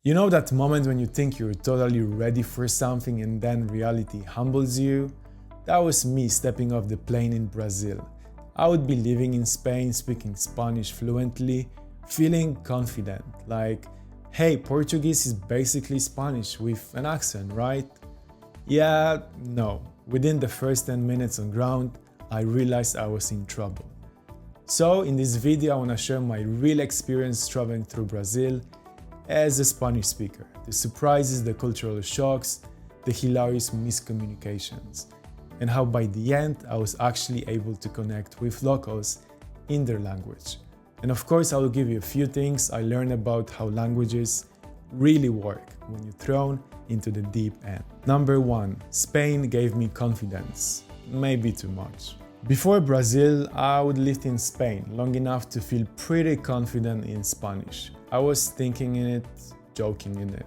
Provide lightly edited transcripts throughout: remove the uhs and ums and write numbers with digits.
You know that moment when you think you're totally ready for something and then reality humbles you? That was me stepping off the plane in Brazil. I would be living in Spain, speaking Spanish fluently, feeling confident, like, hey, Portuguese is basically Spanish with an accent, right? Yeah, no. Within the first 10 minutes on ground, I realized I was in trouble. So in this video, I want to share my real experience traveling through Brazil as a Spanish speaker, the surprises, the cultural shocks, the hilarious miscommunications, and how by the end I was actually able to connect with locals in their language. And of course, I will give you a few things I learned about how languages really work when you're thrown into the deep end. Number 1, Spain gave me confidence, maybe too much. Before Brazil, I would lived in Spain long enough to feel pretty confident in Spanish. I was thinking in it, joking in it.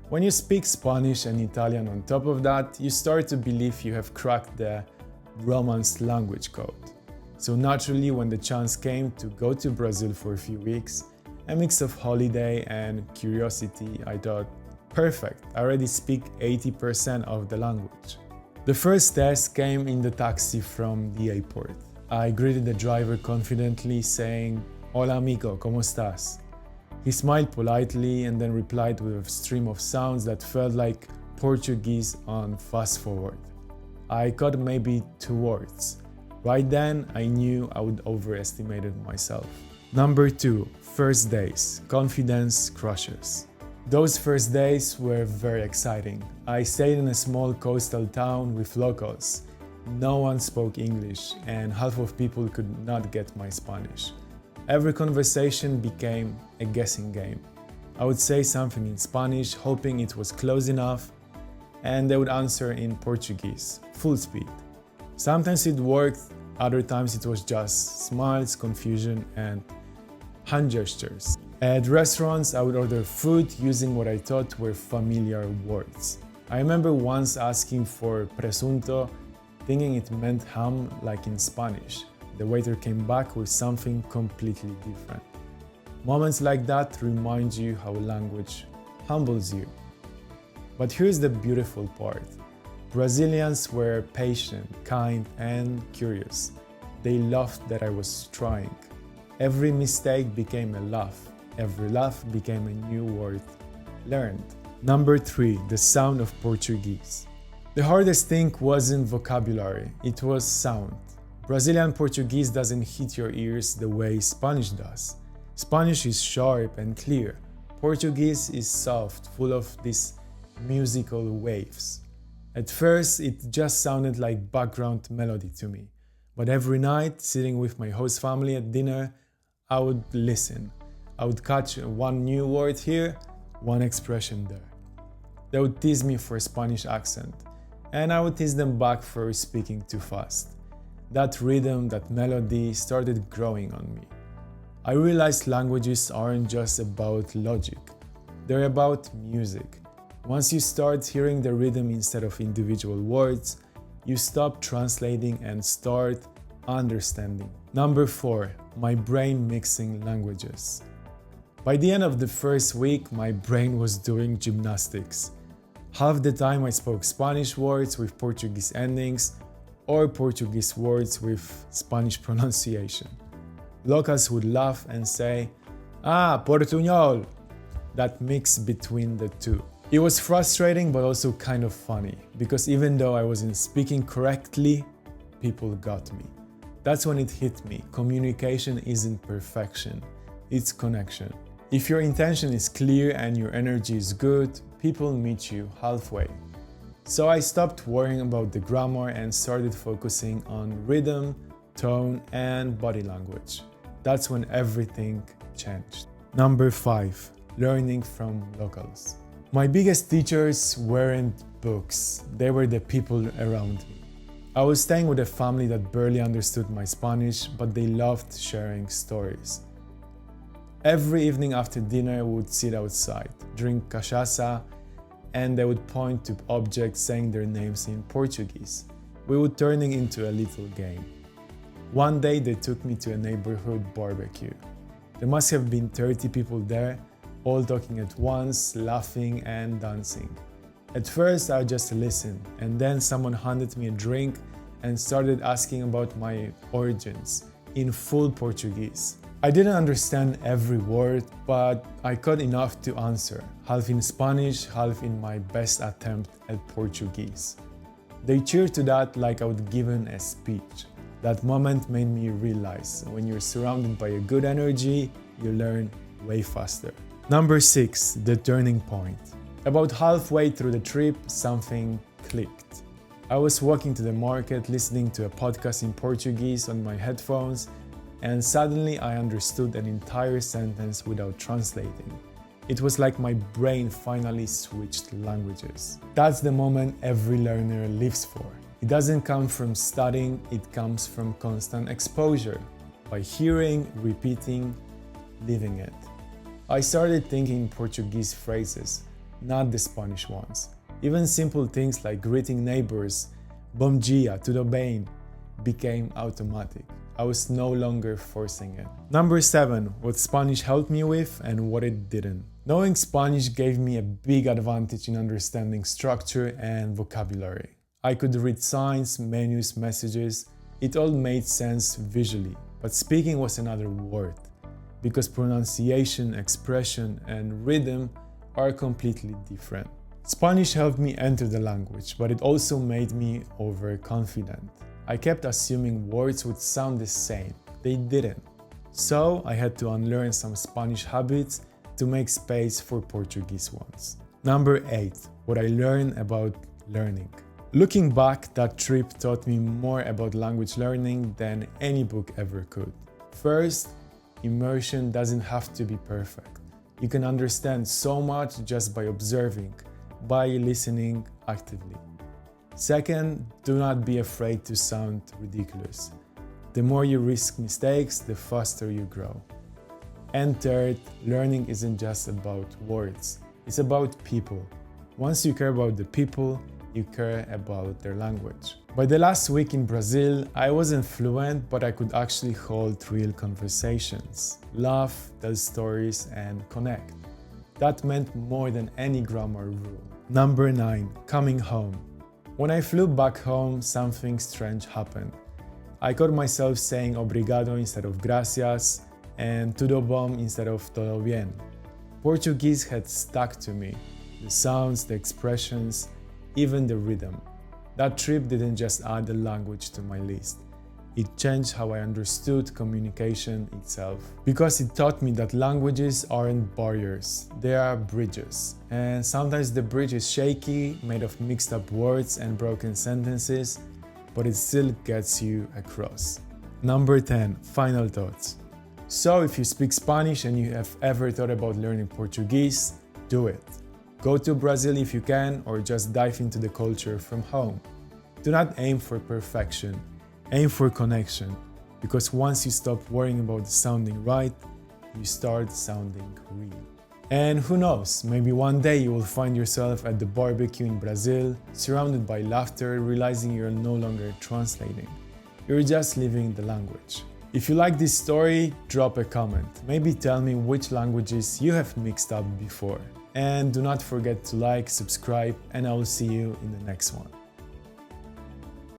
When you speak Spanish and Italian on top of that, you start to believe you have cracked the Romance language code. So naturally, when the chance came to go to Brazil for a few weeks, a mix of holiday and curiosity, I thought, perfect, I already speak 80% of the language. The first test came in the taxi from the airport. I greeted the driver confidently, saying, "Hola amigo, ¿cómo estás?" He smiled politely and then replied with a stream of sounds that felt like Portuguese on fast forward. I caught maybe 2 words. Right then, I knew I would overestimated myself. Number 2, first days, confidence crushes. Those first days were very exciting. I stayed in a small coastal town with locals. No one spoke English and half of people could not get my Spanish. Every conversation became a guessing game. I would say something in Spanish, hoping it was close enough, and they would answer in Portuguese, full speed. Sometimes it worked, other times it was just smiles, confusion, and hand gestures. At restaurants, I would order food using what I thought were familiar words. I remember once asking for presunto, thinking it meant ham like in Spanish. The waiter came back with something completely different. Moments like that remind you how language humbles you. But here's the beautiful part. Brazilians were patient, kind, and curious. They loved that I was trying. Every mistake became a laugh. Every laugh became a new word learned. Number 3, the sound of Portuguese. The hardest thing wasn't vocabulary, it was sound. Brazilian Portuguese doesn't hit your ears the way Spanish does. Spanish is sharp and clear. Portuguese is soft, full of these musical waves. At first, it just sounded like background melody to me. But every night, sitting with my host family at dinner, I would listen. I would catch one new word here, one expression there. They would tease me for a Spanish accent, and I would tease them back for speaking too fast. That rhythm, that melody started growing on me. I realized languages aren't just about logic, they're about music. Once you start hearing the rhythm instead of individual words, you stop translating and start understanding. Number 4, my brain mixing languages. By the end of the first week, my brain was doing gymnastics. Half the time I spoke Spanish words with Portuguese endings or Portuguese words with Spanish pronunciation. Locals would laugh and say, "Ah, Portuñol!" That mix between the two. It was frustrating but also kind of funny, because even though I wasn't speaking correctly, people got me. That's when it hit me. Communication isn't perfection, it's connection. If your intention is clear and your energy is good, people meet you halfway. So I stopped worrying about the grammar and started focusing on rhythm, tone, and body language. That's when everything changed. Number 5, learning from locals. My biggest teachers weren't books, they were the people around me. I was staying with a family that barely understood my Spanish, but they loved sharing stories. Every evening after dinner, we would sit outside, drink cachaça, and they would point to objects saying their names in Portuguese. We would turn it into a little game. One day they took me to a neighborhood barbecue. There must have been 30 people there, all talking at once, laughing and dancing. At first I just listened, and then someone handed me a drink and started asking about my origins in full Portuguese. I didn't understand every word, but I caught enough to answer, half in Spanish, half in my best attempt at Portuguese. They cheered to that like I would given a speech. That moment made me realize when you're surrounded by a good energy, you learn way faster. Number 6, the turning point. About halfway through the trip, something clicked. I was walking to the market listening to a podcast in Portuguese on my headphones, and suddenly I understood an entire sentence without translating. It was like my brain finally switched languages. That's the moment every learner lives for. It doesn't come from studying, it comes from constant exposure, by hearing, repeating, living it. I started thinking Portuguese phrases, not the Spanish ones. Even simple things like greeting neighbors, bom dia, tudo bem, became automatic. I was no longer forcing it. Number 7, what Spanish helped me with and what it didn't. Knowing Spanish gave me a big advantage in understanding structure and vocabulary. I could read signs, menus, messages. It all made sense visually, but speaking was another word, because pronunciation, expression, and rhythm are completely different. Spanish helped me enter the language, but it also made me overconfident. I kept assuming words would sound the same. They didn't. So I had to unlearn some Spanish habits to make space for Portuguese ones. Number 8, what I learned about learning. Looking back, that trip taught me more about language learning than any book ever could. First, immersion doesn't have to be perfect. You can understand so much just by observing, by listening actively. Second, do not be afraid to sound ridiculous. The more you risk mistakes, the faster you grow. And third, learning isn't just about words, it's about people. Once you care about the people, you care about their language. By the last week in Brazil, I wasn't fluent, but I could actually hold real conversations, laugh, tell stories, and connect. That meant more than any grammar rule. Number 9, coming home. When I flew back home, something strange happened. I caught myself saying obrigado instead of gracias and tudo bom instead of todo bien. Portuguese had stuck to me. The sounds, the expressions, even the rhythm. That trip didn't just add the language to my list. It changed how I understood communication itself. Because it taught me that languages aren't barriers, they are bridges. And sometimes the bridge is shaky, made of mixed up words and broken sentences, but it still gets you across. Number 10, final thoughts. So if you speak Spanish and you have ever thought about learning Portuguese, do it. Go to Brazil if you can, or just dive into the culture from home. Do not aim for perfection, aim for connection, because once you stop worrying about sounding right, you start sounding real. And who knows, maybe one day you will find yourself at the barbecue in Brazil, surrounded by laughter, realizing you're no longer translating. You're just living the language. If you like this story, drop a comment. Maybe tell me which languages you have mixed up before. And do not forget to like, subscribe, and I will see you in the next one.